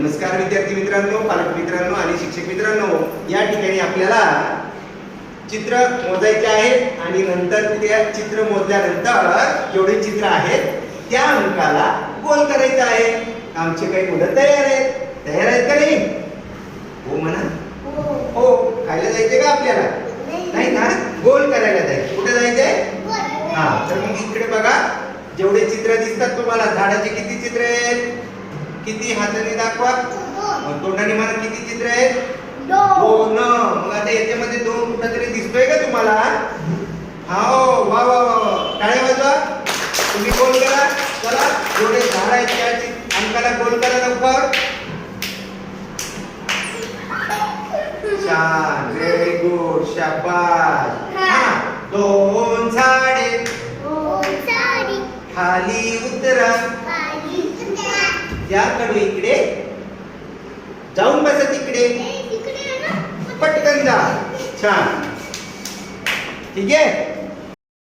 नमस्कार विद्यार्थी मित्रांनो, पालक मित्रांनो आणि शिक्षक मित्रांनो, या ठिकाणी आपल्याला चित्र मोजायचे आहेत आणि नंतर त्या चित्र मोजल्यानंतर जेवढे चित्र आहेत त्या अंकाला गोल करायचे आहे. आमचे काही मुलं तयार आहेत का नाही? हो म्हणा. हो. खायला जायचे का आपल्याला? नाही ना, गोल करायला जायचे. कुठे जायचंय? हा, तर मग इकडे बघा, जेवढे चित्र दिसतात तुम्हाला, झाडाचे किती चित्र आहेत? किती? हाताने दाखवा. तोंडाने म्हणा किती चित्र आहेत? 2. मग आता याच्यामध्ये 2 कुठेतरी दिसतोय का तुम्हाला? हो, वा वा वा, टाळ्या वाजवा. तुम्ही गोल करा. चला, जेवढे झाड आहेत त्या अंकाला गोल करा लवकर. छान, व्हेरी गुड, शाबास. हा, 2 झाडे खाली उतरा. या कडू इकडे जाऊन बसा. तिकडे पटकन जा. छान, ठीक आहे.